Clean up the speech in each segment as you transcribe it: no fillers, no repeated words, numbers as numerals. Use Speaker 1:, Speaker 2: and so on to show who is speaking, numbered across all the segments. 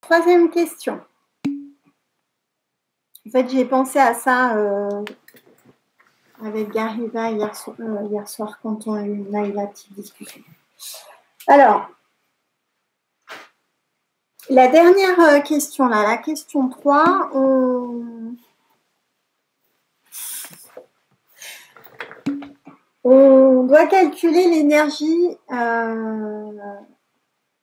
Speaker 1: Troisième question. En fait, j'ai pensé à ça avec Gariba hier soir quand on a eu la petite discussion. Alors, la dernière question, là, la question 3, on doit calculer l'énergie.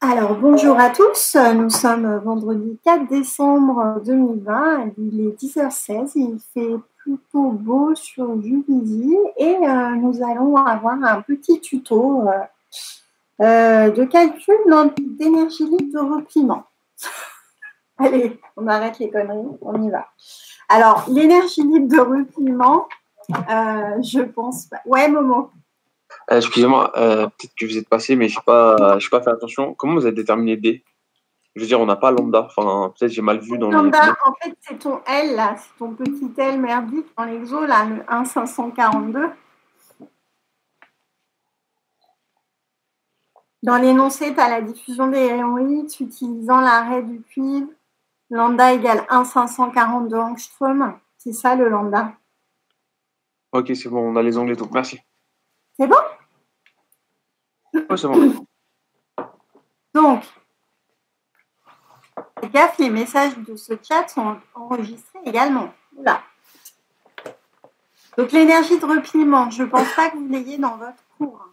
Speaker 1: Alors, bonjour à tous. Nous sommes vendredi 4 décembre 2020. Il est 10h16. Il fait plutôt beau sur Juvisy et nous allons avoir un petit tuto de calcul d'énergie libre de repliement. Allez, on arrête les conneries, on y va. Alors, l'énergie libre de repliement, je pense pas. Ouais, Momo.
Speaker 2: Excusez-moi, peut-être que vous êtes passé, mais je n'ai pas fait attention. Comment vous avez déterminé D? Je veux dire, on n'a pas lambda. Enfin, peut-être j'ai mal vu dans
Speaker 1: lambda,
Speaker 2: les...
Speaker 1: en fait, c'est ton L, là. C'est ton petit L merdique dans l'exo, là, le 1,542. Dans l'énoncé, tu as la diffusion des rayons X utilisant l'arrêt du cuivre. Lambda égale 1,542 angstrom. C'est ça, le lambda.
Speaker 2: Ok, c'est bon, on a les onglets tout. Merci.
Speaker 1: C'est bon?
Speaker 2: Oui, c'est bon.
Speaker 1: Donc, faites gaffe, les messages de ce chat sont enregistrés également. Oula. Donc, l'énergie de repliement, je ne pense pas que vous l'ayez dans votre cours.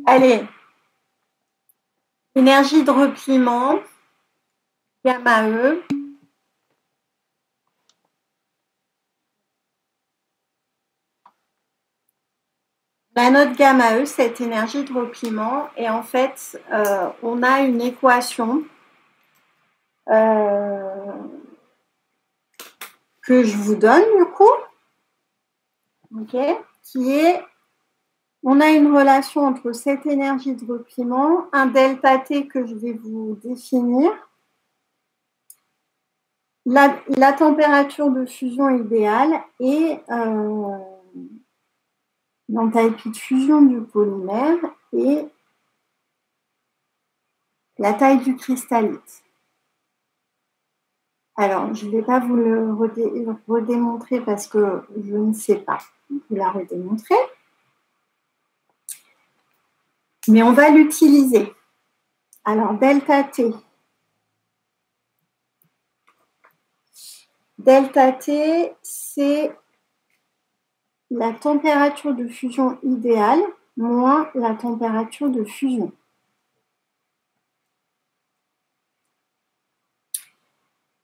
Speaker 1: Allez. Énergie de repliement, gamma E. La note gamma E, cette énergie de repliement, et en fait, on a une équation que je vous donne du coup, qui est, on a une relation entre cette énergie de repliement, un delta T que je vais vous définir, la température de fusion idéale et l'enthalpie de fusion du polymère et la taille du cristallite. Alors, je ne vais pas vous le redémontrer parce que je ne sais pas vous la redémontrer. Mais on va l'utiliser. Alors, delta T. Delta T, c'est la température de fusion idéale moins la température de fusion.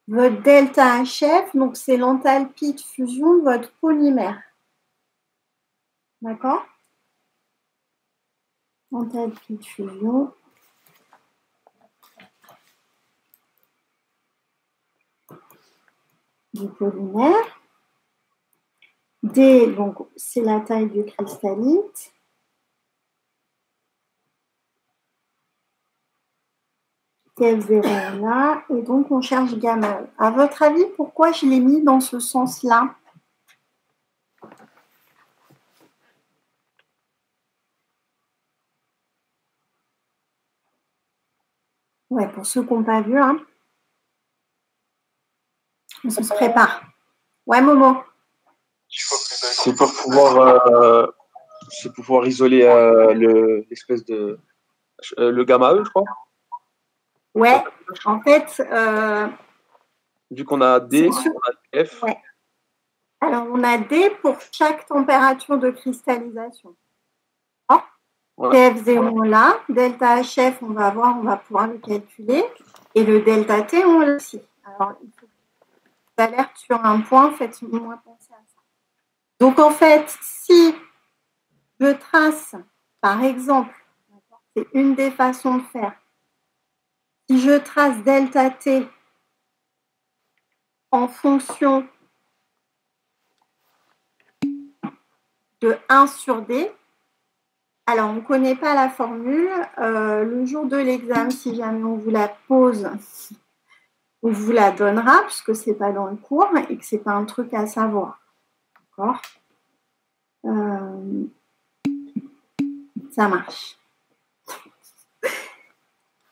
Speaker 1: Votre delta HF, donc c'est l'enthalpie de fusion de votre polymère. D'accord? Enthalpie de fusion. Du polymère. D, donc c'est la taille du cristallite. TF0 là, et donc on cherche gamma E. À votre avis, pourquoi je l'ai mis dans ce sens-là? Ouais, pour ceux qui n'ont pas vu, hein. On se prépare. Ouais, Momo.
Speaker 2: C'est pour pouvoir isoler l'espèce de... le gamma E, je crois.
Speaker 1: Ouais, en fait...
Speaker 2: vu qu'on a D, on a F.
Speaker 1: Ouais. Alors, on a D pour chaque température de cristallisation. Oh, ouais. TF0 là, delta HF, on va pouvoir le calculer. Et le delta T, on l'a aussi. Alors, il faut que vous alerte sur un point, faites-moi penser à ça. Donc, en fait, si je trace, par exemple, c'est une des façons de faire, si je trace delta T en fonction de 1 sur D, alors on ne connaît pas la formule, le jour de l'examen, si jamais on vous la pose, on vous la donnera puisque ce n'est pas dans le cours et que ce n'est pas un truc à savoir. D'accord? Ça marche.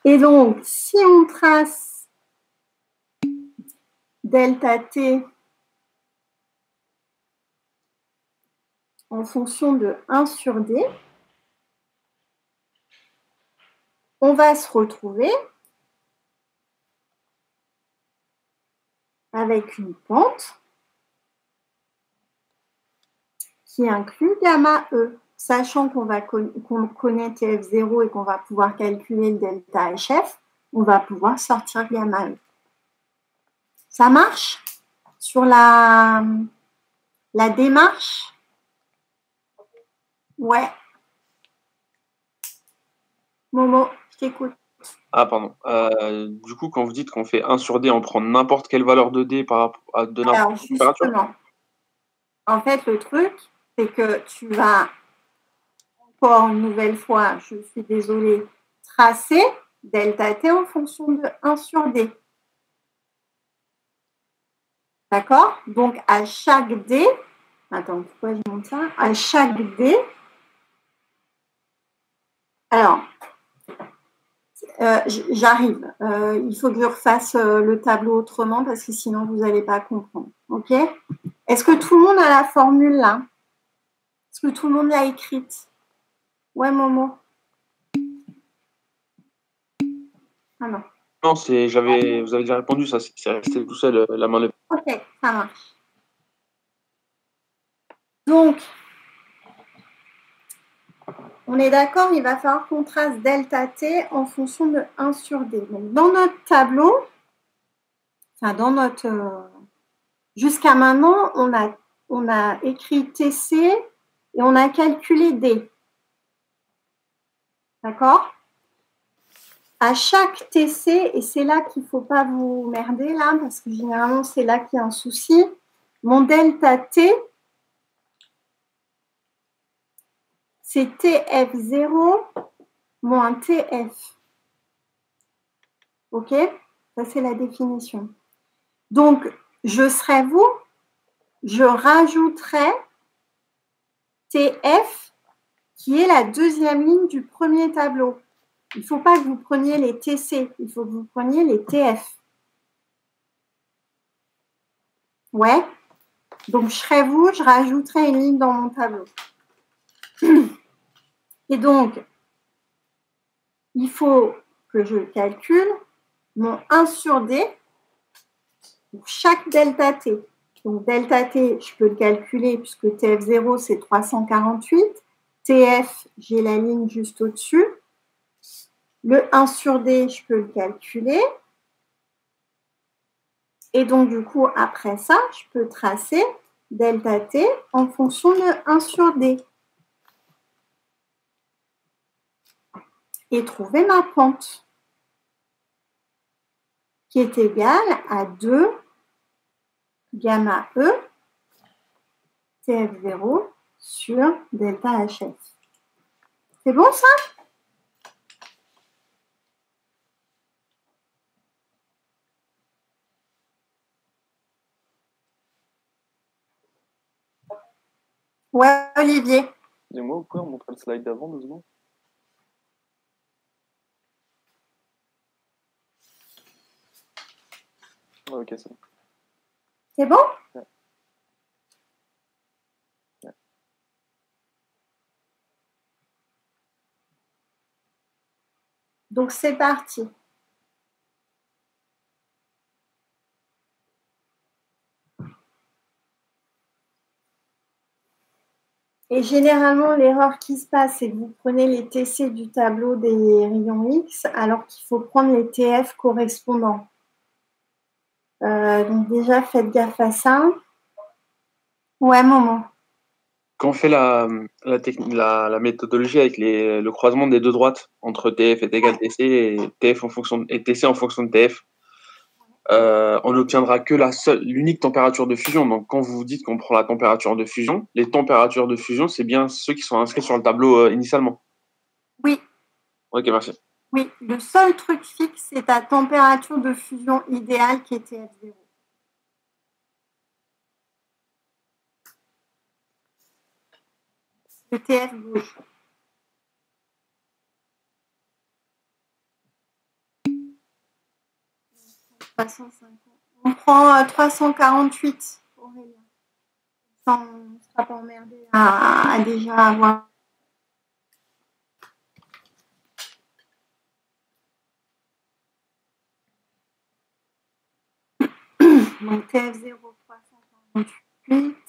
Speaker 1: Et donc, si on trace delta t en fonction de 1 sur d, on va se retrouver avec une pente qui inclut gamma E. Sachant qu'on connaît TF0 et qu'on va pouvoir calculer le delta HF, on va pouvoir sortir gamma E. Ça marche sur la démarche? Ouais. Momo, je t'écoute.
Speaker 2: Ah, pardon. Du coup, quand vous dites qu'on fait 1 sur D, on prend n'importe quelle valeur de D par rapport à de n'importe quelle température?
Speaker 1: Justement, en fait, le truc, c'est que tu vas encore une nouvelle fois, je suis désolée, tracer delta T en fonction de 1 sur D. D'accord? Donc, à chaque D, attends, pourquoi je monte ça? À chaque D, alors, j'arrive. Il faut que je refasse le tableau autrement parce que sinon, vous n'allez pas comprendre. OK? Est-ce que tout le monde a la formule là? Est-ce que tout le monde l'a écrite? Ouais, Momo? Ah non.
Speaker 2: Non, vous avez déjà répondu, ça, c'est resté tout seul, la main levée.
Speaker 1: Ok, ça marche. Donc, on est d'accord, il va falloir qu'on trace delta t en fonction de 1 sur d. Donc, dans notre tableau, enfin dans notre... jusqu'à maintenant, on a écrit tc et on a calculé d. D'accord? À chaque tc, et c'est là qu'il ne faut pas vous merder là, parce que généralement c'est là qu'il y a un souci, mon delta t, c'est TF0 moins TF. OK? Ça, c'est la définition. Donc, je serai vous, je rajouterai TF, qui est la deuxième ligne du premier tableau. Il ne faut pas que vous preniez les TC, il faut que vous preniez les TF. Ouais? Donc, je serai vous, je rajouterai une ligne dans mon tableau. Et donc, il faut que je calcule mon 1 sur D pour chaque delta T. Donc, delta T, je peux le calculer puisque TF0, c'est 348. TF, j'ai la ligne juste au-dessus. Le 1 sur D, je peux le calculer. Et donc, du coup, après ça, je peux tracer delta T en fonction de 1 sur D. Et trouver ma pente, qui est égale à 2 gamma E TF0 sur delta HF. C'est bon ça? Ouais, Olivier.
Speaker 3: Dis-moi, vous pouvez montrer le slide d'avant 2 secondes? Ah, ok, c'est bon.
Speaker 1: C'est bon?
Speaker 3: Ouais. Ouais.
Speaker 1: Donc, c'est parti. Et généralement, l'erreur qui se passe, c'est que vous prenez les TC du tableau des rayons X, alors qu'il faut prendre les TF correspondants. Donc déjà, faites gaffe à ça. Ouais, Momo.
Speaker 2: Quand on fait la méthodologie avec le croisement des deux droites entre TF est égal TC et TC en fonction de TF, on n'obtiendra que l'unique température de fusion. Donc, quand vous dites qu'on prend la température de fusion, les températures de fusion, c'est bien ceux qui sont inscrits sur le tableau initialement.
Speaker 1: Oui.
Speaker 2: Ok, merci.
Speaker 1: Oui, le seul truc fixe, c'est ta température de fusion idéale qui est TF0. Le TF bouge. On prend 348, Aurélien. On ne sera pas emmerdé à déjà avoir. Donc TF0, 348.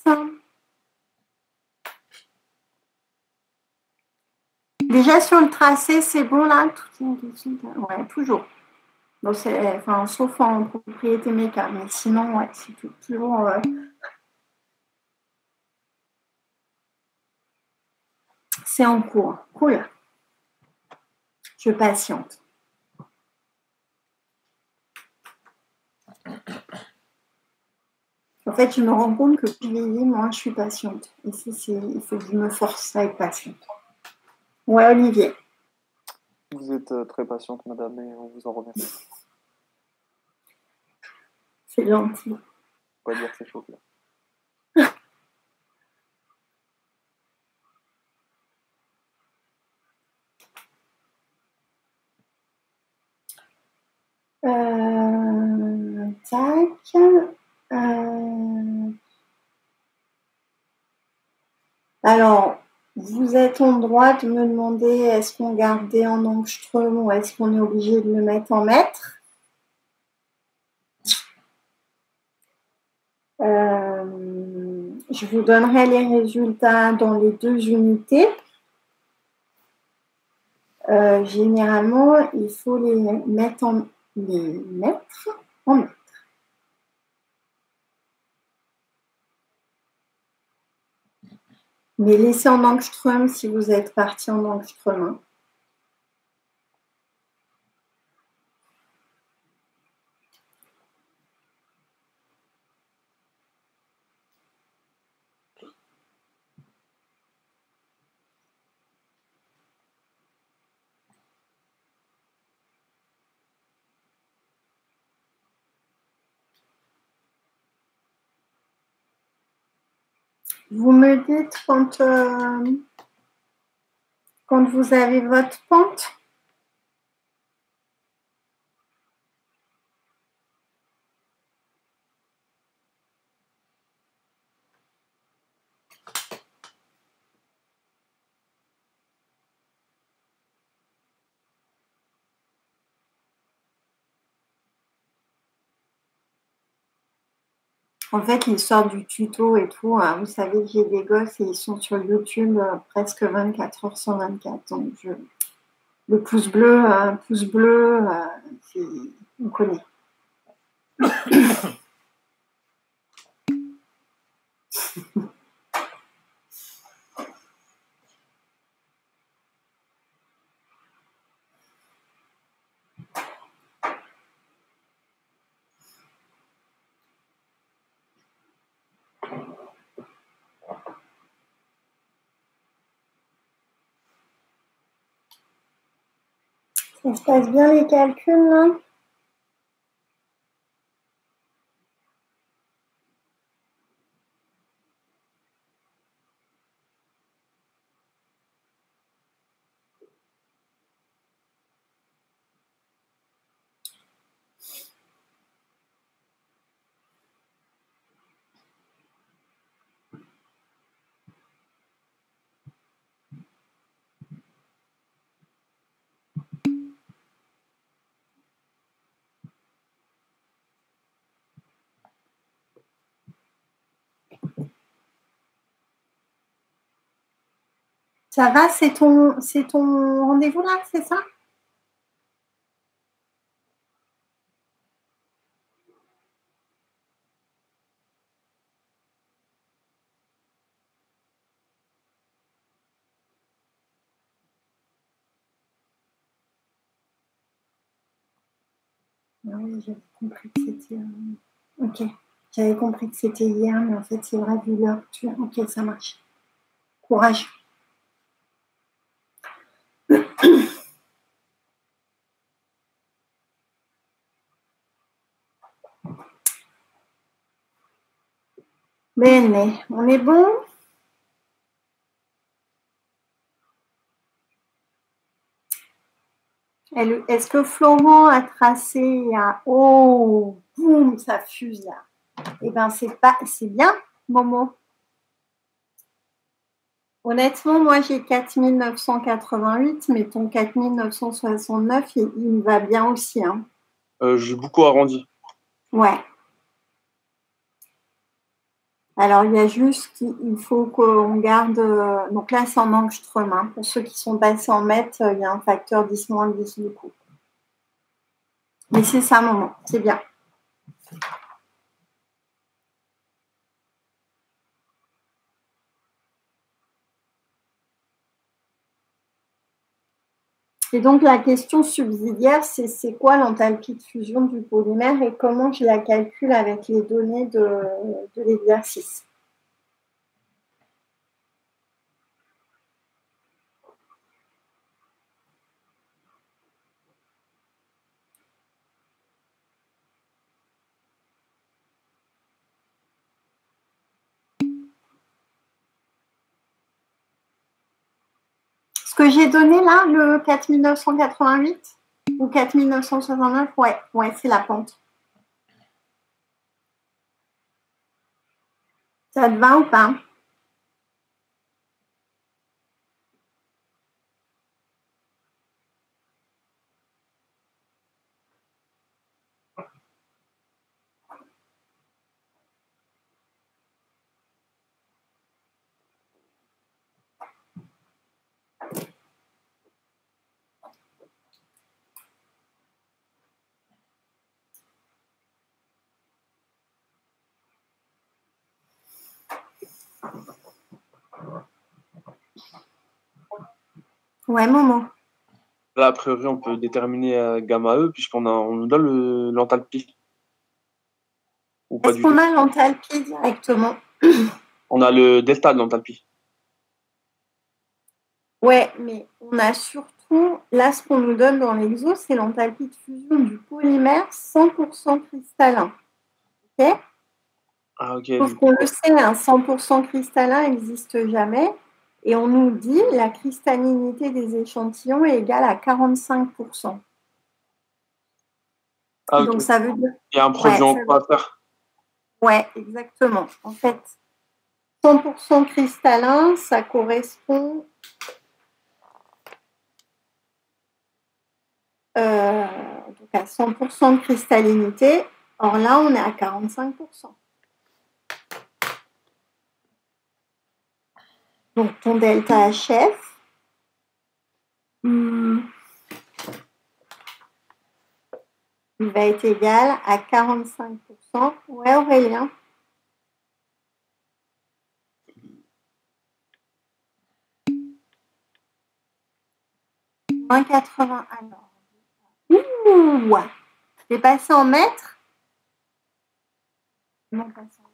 Speaker 1: Déjà sur le tracé, c'est bon là? Ouais, toujours. Donc enfin, sauf en propriété méca, mais sinon, ouais, c'est toujours. C'est en cours. Cool. Je patiente. En fait, je me rends compte que plus je vieillis, moins je suis patiente. Et il faut que je me force à être patiente. Ouais, Olivier.
Speaker 3: Vous êtes très patiente, madame, et on vous en remercie.
Speaker 1: C'est gentil.
Speaker 3: Faut pas dire ces choses-là.
Speaker 1: Tac. Alors, vous êtes en droit de me demander est-ce qu'on gardait en angstrom ou est-ce qu'on est obligé de le mettre en mètres. Je vous donnerai les résultats dans les deux unités. Généralement, il faut les mettre en mètres. Mais laissez en angstrom si vous êtes parti en angstrom. Vous me dites quand vous avez votre pente. En fait, l'histoire du tuto et tout, hein, vous savez que j'ai des gosses et ils sont sur YouTube presque 24 heures sur 24. Donc, le pouce bleu, on connaît. Ça se passe bien les calculs, là? Ça va, c'est ton rendez-vous là, c'est ça? Oui, j'avais compris que c'était... Ok, j'avais compris que c'était hier, mais en fait, c'est vrai, vu l'heure. Ok, ça marche. Courage. Bene, on est bon? Est-ce que Florent a tracé un... Oh, boum, ça fuse là. Eh bien, c'est bien, Momo. Honnêtement, moi, j'ai 4988, mais ton 4969, il me va bien aussi. Hein.
Speaker 2: J'ai beaucoup arrondi.
Speaker 1: Ouais. Alors, il y a juste qu'il faut qu'on garde... donc là, c'est en angstrom. Hein. Pour ceux qui sont passés en mètres, il y a un facteur 10-10 du coup. Mais c'est ça, Momo. C'est bien. Et donc, la question subsidiaire, c'est quoi l'enthalpie de fusion du polymère et comment je la calcule avec les données de l'exercice. Ce que j'ai donné là, le 4988 ou 4969, ouais, c'est la pente. Ça te va ou pas? Ouais, Momo.
Speaker 2: Là, a priori, on peut déterminer gamma E puisqu'on nous donne l'enthalpie. Ou pas
Speaker 1: Est-ce
Speaker 2: du
Speaker 1: qu'on
Speaker 2: tout.
Speaker 1: a l'enthalpie directement?
Speaker 2: On a le delta de l'enthalpie.
Speaker 1: Ouais, mais on a surtout, là, ce qu'on nous donne dans l'exo, c'est l'enthalpie de fusion du polymère 100% cristallin. Ok?
Speaker 2: Ah, ok.
Speaker 1: Sauf qu'on le sait, un 100% cristallin n'existe jamais. Et on nous dit la cristallinité des échantillons est égale à 45%.
Speaker 2: Ah, ok.
Speaker 1: Donc ça veut dire...
Speaker 2: Il y a un produit en quoi à faire.
Speaker 1: Ouais, exactement. En fait, 100% cristallin, ça correspond donc à 100% de cristallinité. Or là, on est à 45%. Donc ton delta HF, il va être égal à 45%. Ouais, Aurélien. Moins 80. Alors. Ouh! T'es passé en mètres? Non, passé en mètres.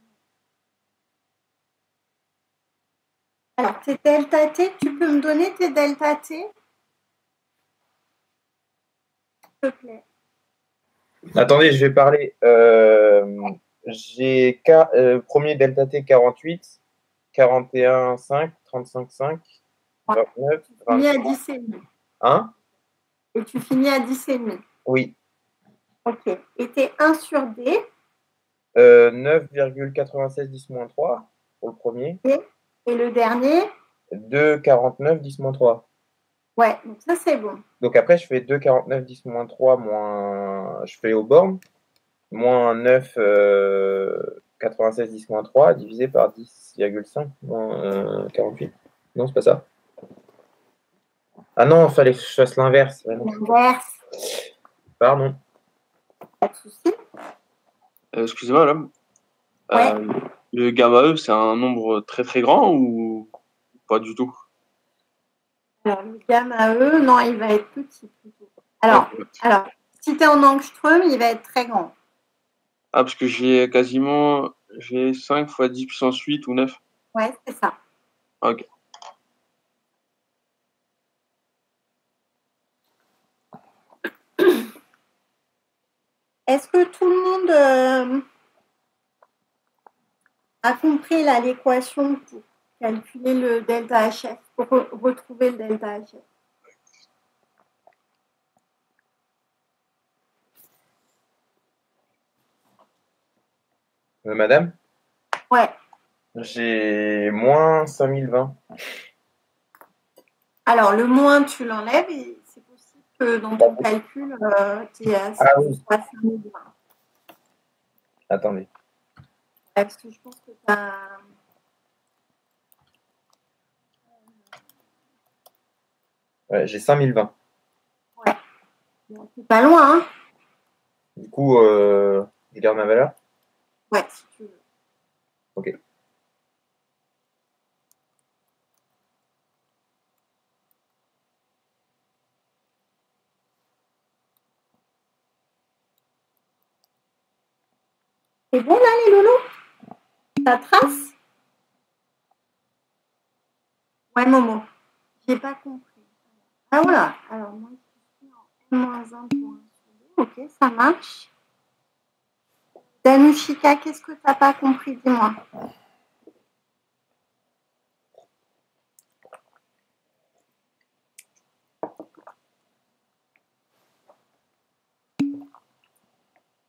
Speaker 1: Alors, tes delta T, tu peux me donner tes delta T? S'il te plaît.
Speaker 4: Attendez, je vais parler. J'ai premier delta T 48, 41, 5, 35, 5, 29,
Speaker 1: Tu finis à
Speaker 4: 23.
Speaker 1: 10,5.
Speaker 4: Hein?
Speaker 1: Et tu finis à 10,5.
Speaker 4: Oui.
Speaker 1: Ok. Et tes 1 sur D?
Speaker 4: 9,96 10-3 pour le premier.
Speaker 1: Et le dernier?
Speaker 4: 2,49 10-3.
Speaker 1: Ouais, donc ça c'est bon.
Speaker 4: Donc après, je fais 2,49 10-3 moins. Je fais aux bornes. Moins 9, 96 10-3 divisé par 10,5 moins 48. Non, c'est pas ça. Ah non, il fallait que je fasse l'inverse.
Speaker 1: L'inverse.
Speaker 4: Pardon.
Speaker 1: Pas de souci.
Speaker 2: Excusez-moi, là.
Speaker 1: Ouais.
Speaker 2: Le gamma E, c'est un nombre très très grand ou pas du tout?
Speaker 1: Alors, le gamma E, non, il va être petit plutôt. Alors, si tu es en angstrom, il va être très grand.
Speaker 2: Ah, parce que j'ai 5 fois 10 puissance 8 ou 9.
Speaker 1: Ouais, c'est ça.
Speaker 2: Ok.
Speaker 1: Est-ce que tout le monde a compris là l'équation pour calculer le delta HF, pour retrouver le delta HF?
Speaker 4: Madame?
Speaker 1: Ouais.
Speaker 4: J'ai moins 5020.
Speaker 1: Alors, le moins, tu l'enlèves et c'est possible que dans ton calcul, tu aies assez
Speaker 4: oui.
Speaker 1: 5020.
Speaker 4: Attendez.
Speaker 1: Parce que je pense que tu as...
Speaker 4: Ouais, j'ai 5020.
Speaker 1: Ouais. Bon, c'est pas loin, hein?
Speaker 4: Du coup, je garde ma valeur?
Speaker 1: Ouais, si tu veux.
Speaker 4: Ok.
Speaker 1: C'est bon là, les loulous? Ça trace? Ouais, Momo. J'ai pas compris. Ah voilà. Alors, moi, je suis en N-1 pour 1 sur 2. Ok, ça marche. Danushika, qu'est-ce que tu n'as pas compris? Dis-moi.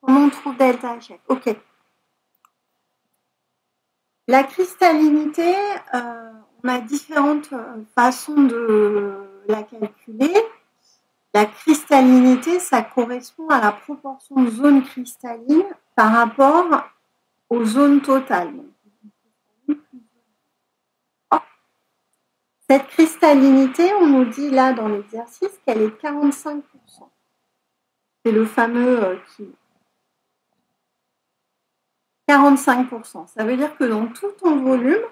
Speaker 1: Comment on trouve delta HF? Ok. La cristallinité, on a différentes façons de la calculer. La cristallinité, ça correspond à la proportion de zones cristallines par rapport aux zones totales. Cette cristallinité, on nous dit là dans l'exercice qu'elle est de 45%. C'est le fameux qui. 45%. Ça veut dire que dans tout ton volume,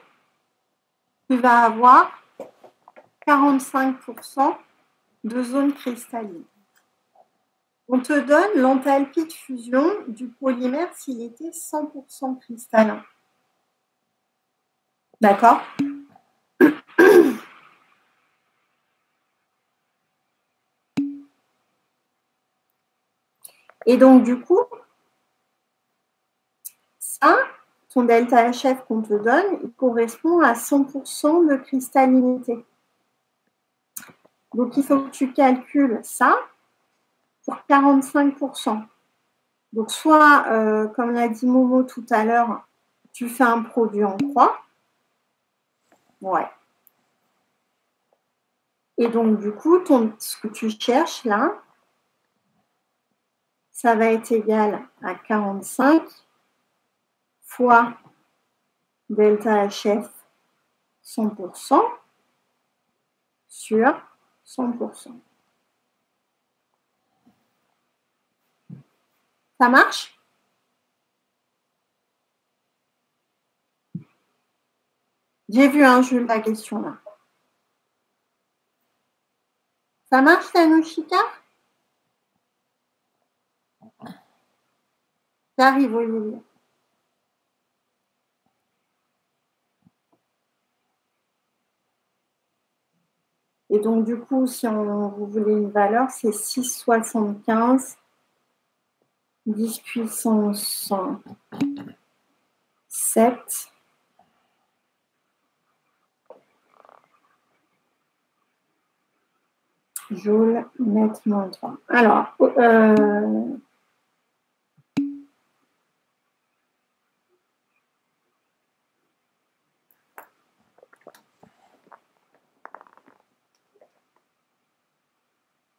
Speaker 1: tu vas avoir 45% de zones cristallines. On te donne l'enthalpie de fusion du polymère s'il était 100% cristallin. D'accord? Et donc, du coup, ça, ton delta HF qu'on te donne, il correspond à 100% de cristallinité. Donc, il faut que tu calcules ça pour 45%. Donc, soit, comme l'a dit Momo tout à l'heure, tu fais un produit en croix. Ouais. Et donc, du coup, ce que tu cherches là, ça va être égal à 45 fois delta HF 100% sur 100%. Ça marche? J'ai vu, Jules, la question là. Ça marche, Tanushika? J'arrive, Olivier. Et donc, du coup, si vous voulez une valeur, c'est 6,75 10 puissance 7 joules mètre moins 3. Alors,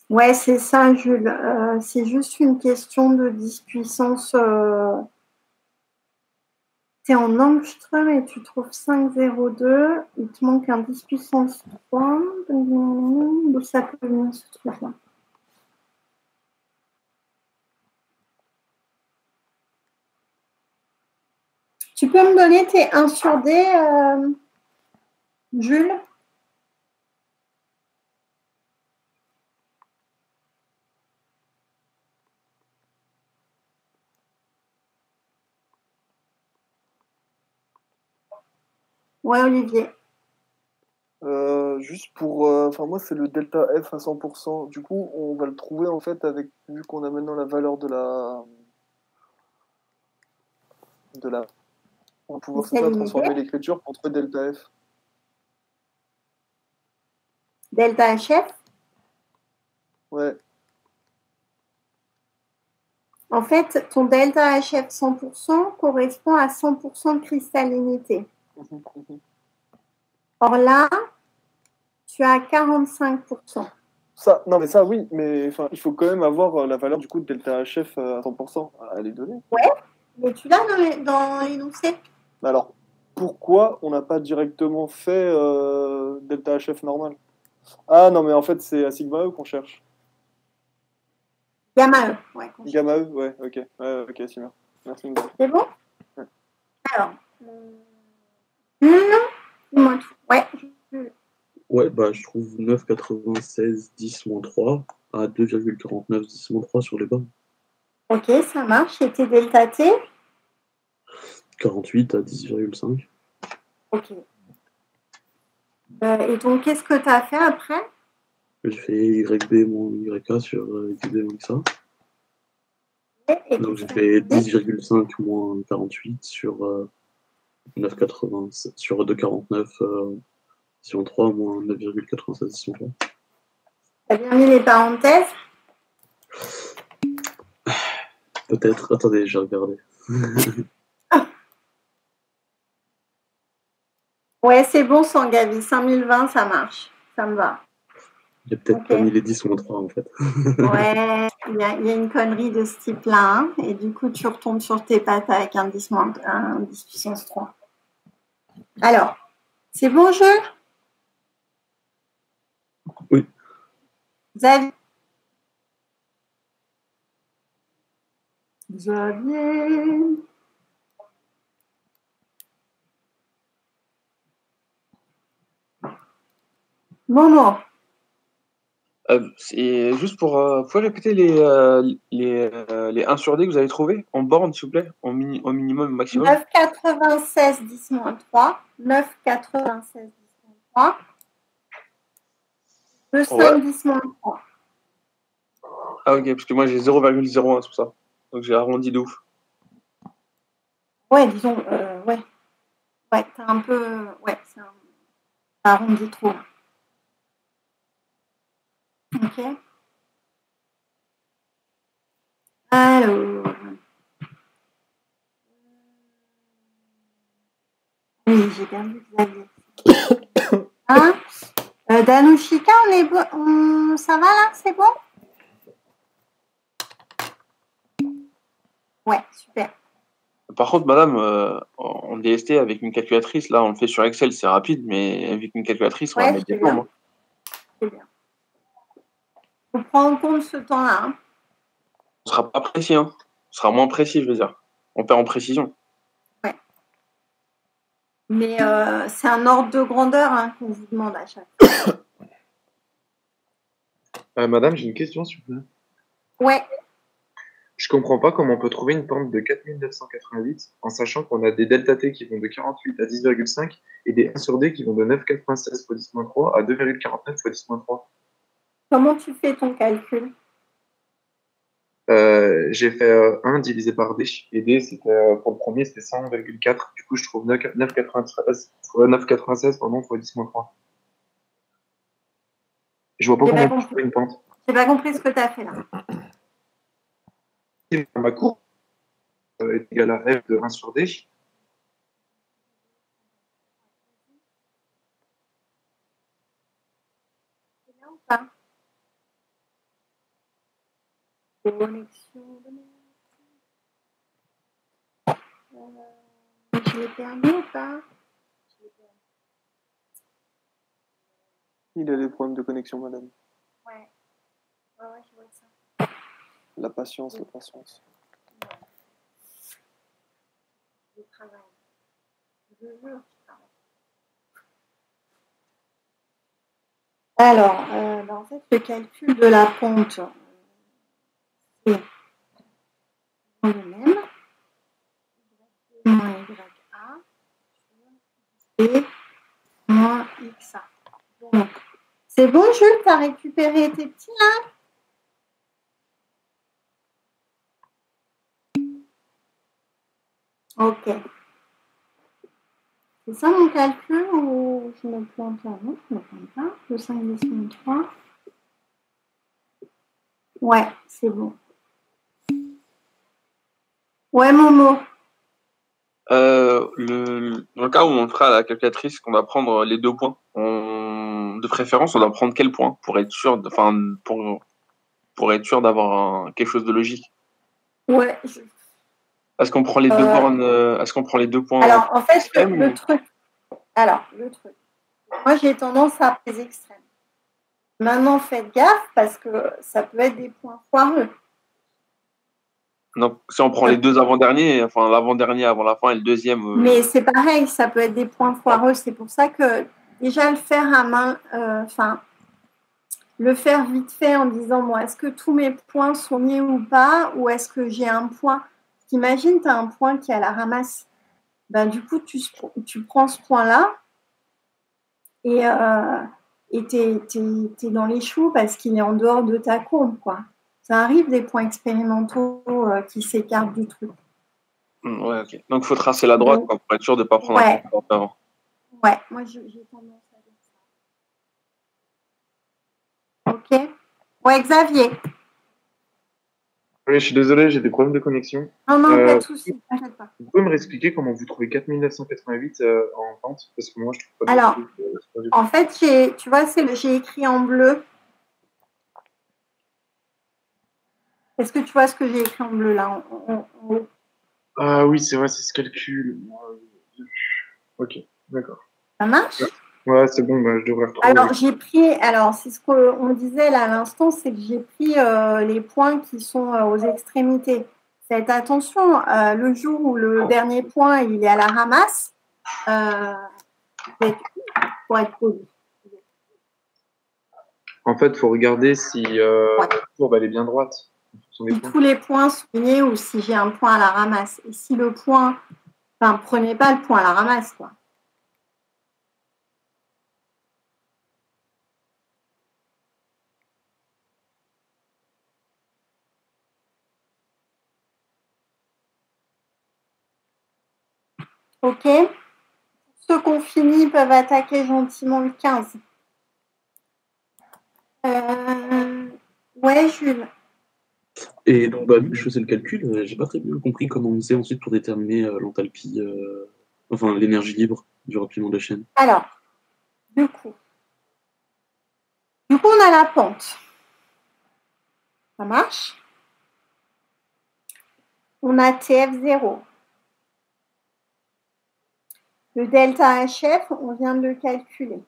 Speaker 1: ouais, c'est ça, Jules. C'est juste une question de 10 puissance. Tu es en angstrom et tu trouves 5,02. Il te manque un 10 puissance 3. D'où ça peut venir ce truc-là? Tu peux me donner tes 1 sur D, Jules? Ouais, Olivier.
Speaker 3: Juste pour. Enfin, moi, c'est le delta F à 100%. Du coup, on va le trouver en fait avec. Vu qu'on a maintenant la valeur de la. On va pouvoir c'est ça, transformer l'écriture pour trouver delta F.
Speaker 1: Delta HF?
Speaker 3: Ouais.
Speaker 1: En fait, ton delta HF 100% correspond à 100% de cristallinité. Or là, tu as 45%.
Speaker 3: Ça, non, mais ça, oui, mais il faut quand même avoir la valeur du coup de delta HF à 100%. Elle est donnée.
Speaker 1: Ouais, mais tu l'as dans l'énoncé.
Speaker 3: Alors, pourquoi on n'a pas directement fait delta HF normal? Ah non, mais en fait, c'est à sigma E qu'on cherche.
Speaker 1: Gamma E, ouais.
Speaker 3: Gamma E, ouais, ok. Ouais, ok, super. Merci.
Speaker 1: C'est bon?
Speaker 3: Ouais.
Speaker 1: Alors, dis-moi tout. Ouais.
Speaker 5: Ouais, bah, je trouve 9,96 10 moins 3 à 2,49 10 moins 3 sur les bornes.
Speaker 1: Ok, ça marche. Et tes delta T?
Speaker 5: 48 à 10,5.
Speaker 1: Ok. Et donc, qu'est-ce que tu as fait après?
Speaker 5: J'ai fait YB moins YK sur XB moins XA. Donc j'ai fait 10,5 moins 48 sur 9,80 sur 2,49 10 moins 3 moins 9,96 10 moins 3.
Speaker 1: T'as bien mis les parenthèses?
Speaker 5: Peut-être. Attendez, j'ai regardé.
Speaker 1: Ouais, c'est bon, Sangavi. 5020, ça marche. Ça me va.
Speaker 5: J'ai peut-être pas mis les 10 moins 3 en fait.
Speaker 1: Ouais, il y a une connerie de ce type-là. Hein, et du coup, tu retombes sur tes pattes avec un 10 puissance 3. Alors, c'est bon jeu?
Speaker 5: Oui.
Speaker 1: Xavier. Xavier. Momo.
Speaker 2: C'est juste pour. Vous pouvez répéter les 1 sur D que vous avez trouvés en borne, s'il vous plaît, au minimum, maximum.
Speaker 1: 9,96 10 moins 3. 9,96 10 moins 3. 2,5 10 moins 3.
Speaker 2: Ah, ok, parce que moi j'ai 0,01 sur ça. Donc j'ai arrondi de ouf.
Speaker 1: Ouais, disons, ouais. Ouais, t'as un peu. Ouais, c'est arrondi trop. Ok. Alors. Oui, j'ai perdu Xavier. Hein? Danushika, on est bon. Ça va là? C'est bon? Ouais, super.
Speaker 2: Par contre, madame, en DST avec une calculatrice, là on le fait sur Excel, c'est rapide, mais avec une calculatrice, on va mettre des plombs.
Speaker 1: C'est bien. Il faut prendre en compte ce temps-là. Hein.
Speaker 2: On sera pas précis, hein. On sera moins précis, je veux dire. On perd en précision.
Speaker 1: Ouais. Mais c'est un ordre de grandeur hein, qu'on vous demande à chaque fois.
Speaker 4: Madame, j'ai une question, s'il vous plaît.
Speaker 1: Ouais.
Speaker 4: Je comprends pas comment on peut trouver une pente de 4988 en sachant qu'on a des delta T qui vont de 48 à 10,5 et des 1 sur D qui vont de 9,96 fois 10-3 à 2,49 fois 10-3.
Speaker 1: Comment tu fais ton calcul?
Speaker 4: J'ai fait 1 divisé par D. Et D, c'était, pour le premier, c'était 100,4. Du coup, je trouve 9,96 fois 9,96 fois 10-3. Je vois pas comment on peut trouver une pente.
Speaker 1: J'ai pas compris ce que tu as fait là.
Speaker 4: Ma courbe est égale à F de 1 sur D.
Speaker 1: C'est là ou pas? Connexion. Je l'ai perdu ou pas?
Speaker 3: Il a des problèmes de connexion, madame.
Speaker 1: Ouais. Ouais, je vois ça.
Speaker 3: La patience, la patience.
Speaker 1: Je travaille. Je jure, je travaille. Alors, en fait, le calcul de la pente, c'est le même. Moins YA et moins XA. Donc, c'est bon, Jules, tu as récupéré tes petits là? Ok. C'est ça mon calcul ou je me plante là? Non, je ne me plante pas. Le 5 10 moins 3. Ouais, c'est bon. Ouais, Momo.
Speaker 2: Dans le cas où on fera à la calculatrice qu'on va prendre les 2 points, de préférence, on doit prendre quel point pour être sûr, pour être sûr d'avoir quelque chose de logique.
Speaker 1: Ouais.
Speaker 2: Est-ce qu'on prend les 2 bornes Est-ce qu'on prend les 2 points
Speaker 1: Alors, en fait,
Speaker 2: extrêmes,
Speaker 1: le truc. Moi, j'ai tendance à les extrêmes. Maintenant, faites gaffe parce que ça peut être des points foireux.
Speaker 2: Donc, si on prend les 2 avant-derniers, enfin l'avant-dernier avant la fin et le deuxième.
Speaker 1: Mais c'est pareil, ça peut être des points foireux. C'est pour ça que déjà le faire à main, le faire vite fait en disant moi, est-ce que tous mes points sont liés ou pas, ou est-ce que j'ai un point. Imagine, tu as un point qui est à la ramasse. Ben, du coup, tu prends ce point-là et tu es dans les choux parce qu'il est en dehors de ta courbe, quoi. Ça arrive des points expérimentaux qui s'écartent du truc.
Speaker 2: Ouais, ok. Donc, il faut tracer la droite pour être sûr de ne pas prendre un point avant.
Speaker 1: Ouais, moi, j'ai tendance à dire ça. Ok. Ouais, Xavier.
Speaker 6: Oui, je suis désolé, j'ai des problèmes de connexion.
Speaker 1: Non, pas de souci, t'inquiète pas.
Speaker 6: Vous pouvez me réexpliquer comment vous trouvez 4988 en pente? Parce que moi, je trouve pas.
Speaker 1: Alors, en fait, tu vois, j'ai écrit en bleu. Est-ce que tu vois ce que j'ai écrit en bleu là en haut?
Speaker 6: Ah oui, c'est vrai, c'est ce calcul. Ok, d'accord.
Speaker 1: Ça marche?
Speaker 6: Ouais, c'est bon, bah, je devrais retrouver.
Speaker 1: Alors, c'est ce qu'on disait là à l'instant, c'est que j'ai pris les points qui sont aux extrémités. Faites attention, le jour où le dernier point il est à la ramasse, pour être poli.
Speaker 6: En fait, il faut regarder si la courbe elle est bien droite.
Speaker 1: Si tous les points sont liés ou si j'ai un point à la ramasse. Et si le point, prenez pas le point à la ramasse, quoi. Ok. Ceux qu'on finit peuvent attaquer gentiment le 15. Ouais, Jules.
Speaker 5: Et donc, vu que je faisais le calcul, j'ai pas très bien compris comment on faisait ensuite pour déterminer l'enthalpie, enfin l'énergie libre du repliement de la chaîne.
Speaker 1: Alors, du coup, on a la pente. Ça marche? On a TF0. Le delta HF, on vient de le calculer.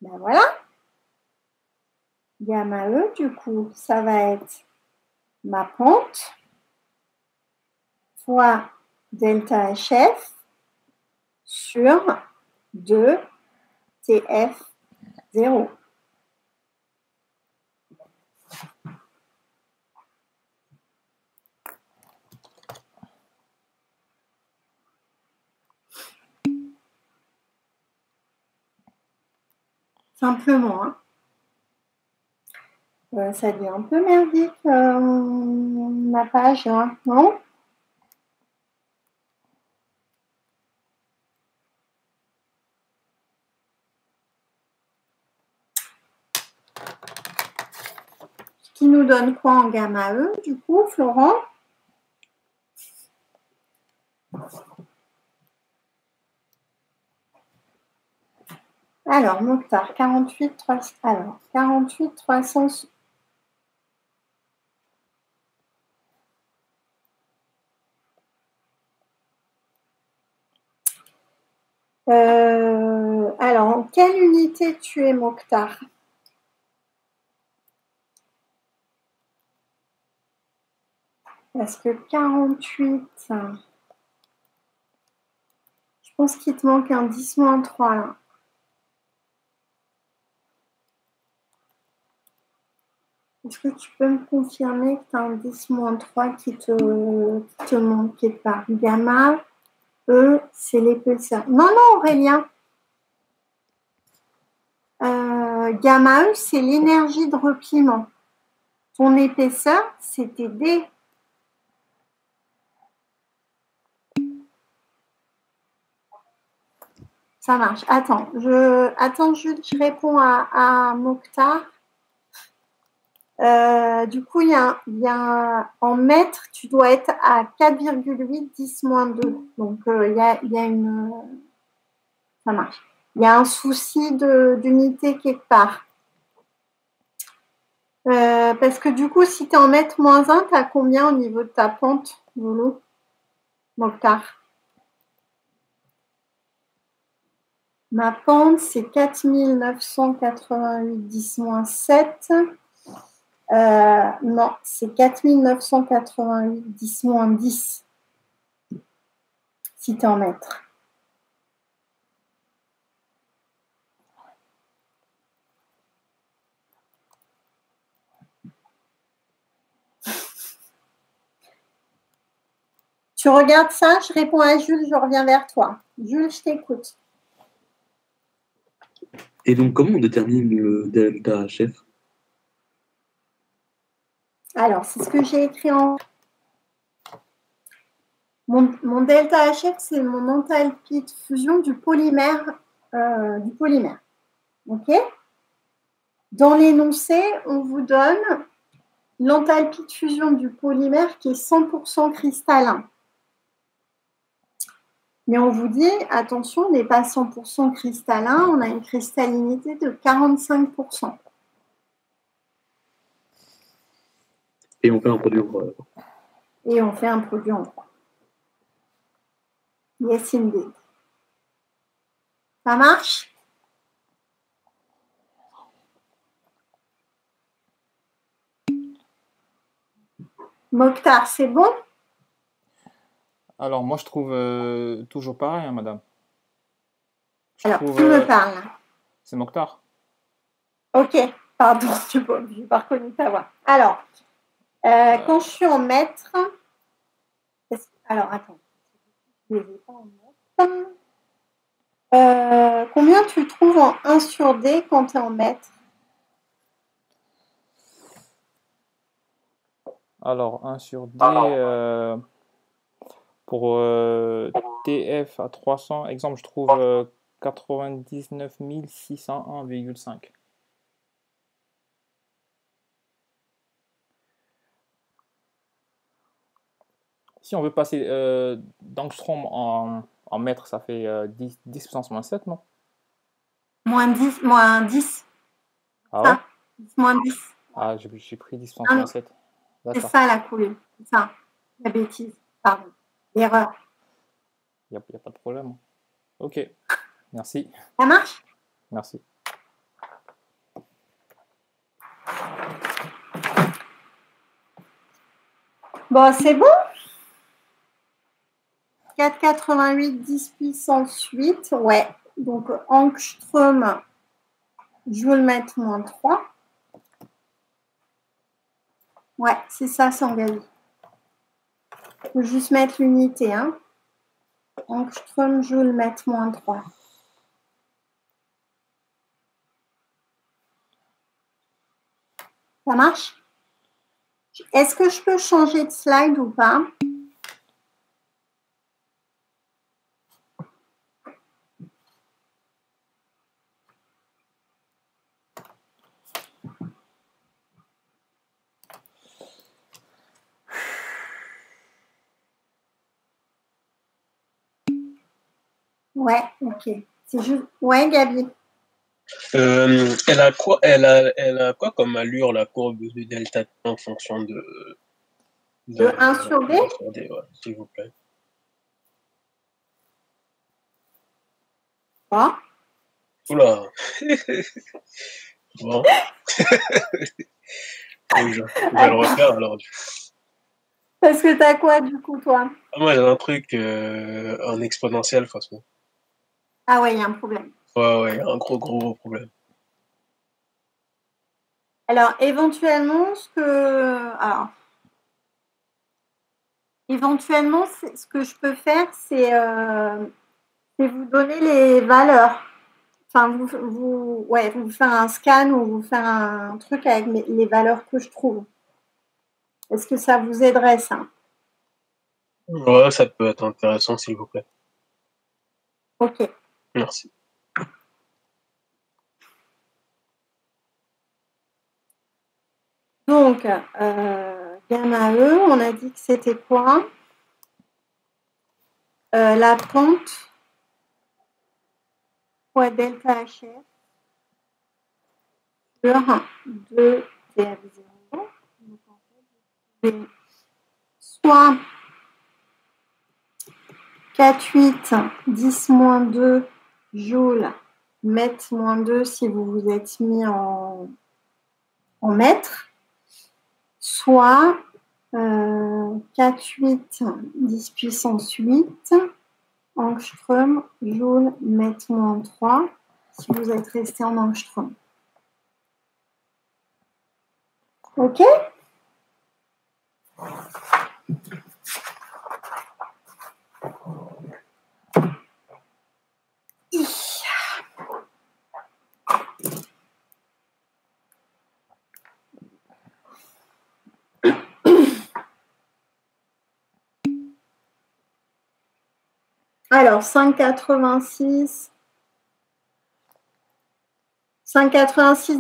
Speaker 1: Ben voilà. Gamma E, du coup, ça va être ma pente fois delta HF sur 2 TF0. Simplement, hein. Ça devient un peu merdique, ma page, hein, non? Ce qui nous donne quoi en gamma E, du coup, Florent? Alors, Mokhtar, 48, 300. Alors, en quelle unité tu es, Mokhtar? Parce que 48, je pense qu'il te manque un 10-3 là. Est-ce que tu peux me confirmer que tu as un 10-3 qui te manque quelque part? Gamma, E, c'est l'épaisseur. Non, Aurélien. Gamma E, c'est l'énergie de repliement. Ton épaisseur, c'était D. Ça marche. Attends, Jules, je réponds à Mokhtar. Du coup, en mètres, tu dois être à 4,8 10 moins 2. Donc, il y a une... ça marche. Il y a un souci d'unité quelque part. Parce que du coup, si tu es en mètres moins 1, tu as combien au niveau de ta pente, Loulou, Mokhtar? Ma pente, c'est 4988 10 moins 7. Non, c'est 4988 10 moins 10. Si tu es en mètres. Tu regardes ça, je réponds à Jules, je reviens vers toi. Jules, je t'écoute.
Speaker 5: Et donc, comment on détermine le delta HF?
Speaker 1: Alors, c'est ce que j'ai écrit en... Mon delta HF, c'est mon enthalpie de fusion du polymère. OK? Dans l'énoncé, on vous donne l'enthalpie de fusion du polymère qui est 100% cristallin. Mais on vous dit, attention, on n'est pas 100% cristallin, on a une cristallinité de 45%.
Speaker 5: Et on fait un produit en croix.
Speaker 1: Et on fait un produit en croix. Yes, indeed. Ça marche? Mokhtar, c'est bon?
Speaker 7: Alors, moi, je trouve toujours pareil, hein, madame.
Speaker 1: Alors, qui me parle?
Speaker 7: C'est Mokhtar.
Speaker 1: Ok, pardon, je n'ai pas reconnu ta voix. Alors, quand je suis en mètres... Alors, attends. Je ne les ai pas en mètres. Combien tu trouves en 1 sur D quand tu es en mètres?
Speaker 7: Alors, 1 sur D, pour TF à 300, exemple, je trouve 99 601,5. Si on veut passer d'angstrom en mètres, ça fait 10 puissance moins 7, non?
Speaker 1: Moins 10, moins 10.
Speaker 7: Ah ouais?
Speaker 1: 10 moins 10.
Speaker 7: Ah, j'ai pris 10 puissance moins 7.
Speaker 1: C'est ça la coulée. C'est ça. La bêtise. Pardon. L'erreur.
Speaker 7: Il n'y a pas de problème. Ok. Merci.
Speaker 1: Ça marche?
Speaker 7: Merci.
Speaker 1: Bon, c'est bon? 4,88 10 puissance 8. Ouais. Donc, angstrom, je veux le mettre moins 3. Ouais, c'est ça, c'est engagé. Il faut juste mettre l'unité. Hein. Angstrom, je veux le mettre moins 3. Ça marche? Est-ce que je peux changer de slide ou pas? Ouais, ok. C'est juste... Ouais, Gabi.
Speaker 8: Elle a quoi comme allure, la courbe de delta T en fonction de
Speaker 1: 1 sur D?
Speaker 8: 1 sur D, ouais, s'il vous plaît.
Speaker 1: Quoi?
Speaker 8: Oula. Bon. Je vais le refaire alors.
Speaker 1: Parce que t'as quoi du coup, toi?
Speaker 8: Moi, j'ai un truc en exponentiel, de toute façon.
Speaker 1: Ah ouais, il y a un problème.
Speaker 8: Ouais, un gros problème.
Speaker 1: Alors, éventuellement, ce que je peux faire, c'est vous donner les valeurs. Enfin, vous faire un scan ou vous faire un truc avec les valeurs que je trouve. Est-ce que ça vous aiderait, ça?
Speaker 8: Ouais, ça peut être intéressant, s'il vous plaît.
Speaker 1: Ok.
Speaker 8: Merci.
Speaker 1: Donc, gamma E, on a dit que c'était quoi? La pente fois delta HF sur 2 TF0. Donc, en fait, vous pouvez soit 4,8 10-2 joules, mètre moins 2 si vous vous êtes mis en mètres, soit 4,8 10 puissance 8 angstrom, joule, mètre moins 3 si vous êtes resté en angstrom. OK? Alors, 5,86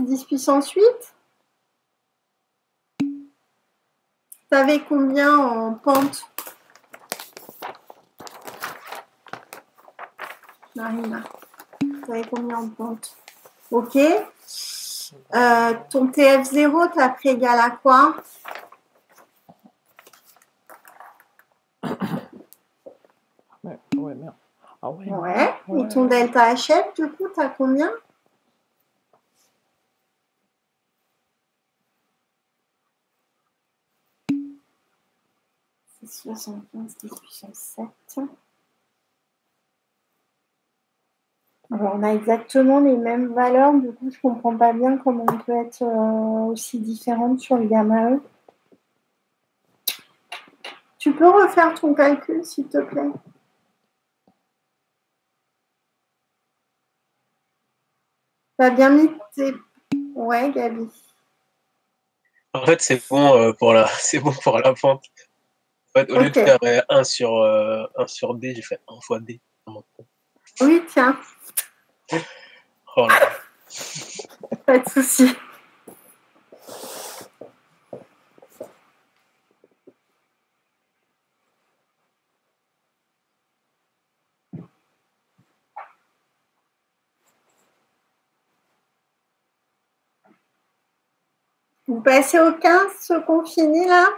Speaker 1: 10 puissance 8. Vous savez combien en pente? Marina, vous savez combien en pente? OK. Ton TF0, tu as pris égal à quoi?
Speaker 7: Ouais, merde. Ah ouais.
Speaker 1: Ouais. Et ton delta HF, du coup, tu as combien? C'est 75 10 puissance 7. Alors, on a exactement les mêmes valeurs, du coup, je comprends pas bien comment on peut être aussi différente sur le gamma E. Tu peux refaire ton calcul, s'il te plaît? T'as bien mis tes... Ouais, Gabi.
Speaker 8: En fait, c'est bon pour la, c'est bon pour la pente. En fait, au lieu de faire 1 sur D, j'ai fait 1 fois D.
Speaker 1: Oui, tiens.
Speaker 8: Oh là.
Speaker 1: Pas de souci. Vous passez au 15, ce qu'on finit là?